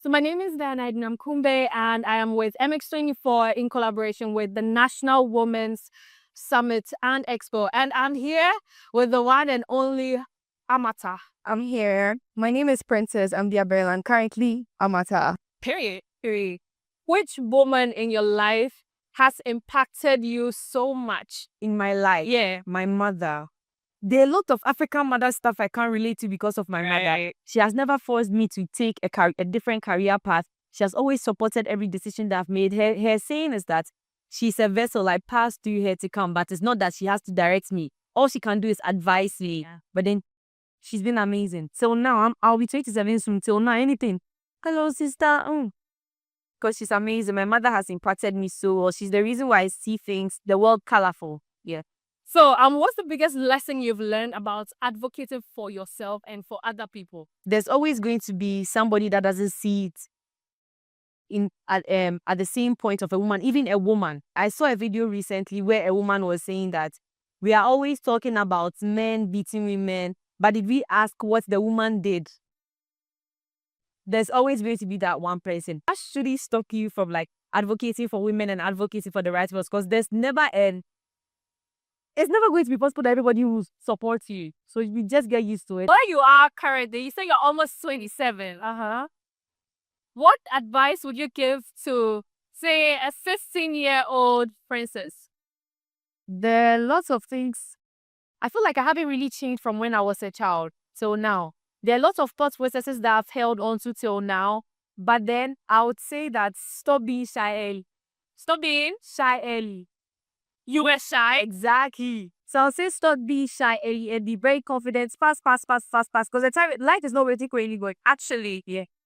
So my name is Diana and I'm Kumbey, and I am with MX24 in collaboration with the National Women's Summit and Expo. And I'm here with the one and only Amata. I'm here. My name is Princess Ama Burland, currently Amata. Period. Period. Which woman in your life has impacted you so much? In my life, Yeah. my mother. There are a lot of African mother stuff I can't relate to because of my mother. She has never forced me to take a different career path. She has always supported every decision that I've made. Her saying is that she's a vessel I pass through her to come, but it's not that she has to direct me. All she can do is advise me. Yeah. But then she's been amazing. Till now, I'll be 27 soon. Till now, anything. Hello, sister. Because she's amazing. My mother has impacted me so well. She's the reason why I see things, the world colorful. Yeah. So, what's the biggest lesson you've learned about advocating for yourself and for other people? There's always going to be somebody that doesn't see it at the same point of a woman, even a woman. I saw a video recently where a woman was saying that we are always talking about men beating women, but did we ask what the woman did? There's always going to be that one person. That shouldn't stop you from advocating for women and advocating for the rights of us, because it's never going to be possible that everybody will support you. So you just get used to it. Where you are currently, you say you're almost 27. What advice would you give to, say, a 15-year-old princess? There are lots of things. I feel like I haven't really changed from when I was a child till now. There are lots of thought processes that I've held on to till now. But then I would say that stop being shy early. Stop being Shy early. You were shy? Exactly. So I'll say stop being shy early and be very confident. Pass. Because the time life is not waiting for anyone. Actually, Yeah.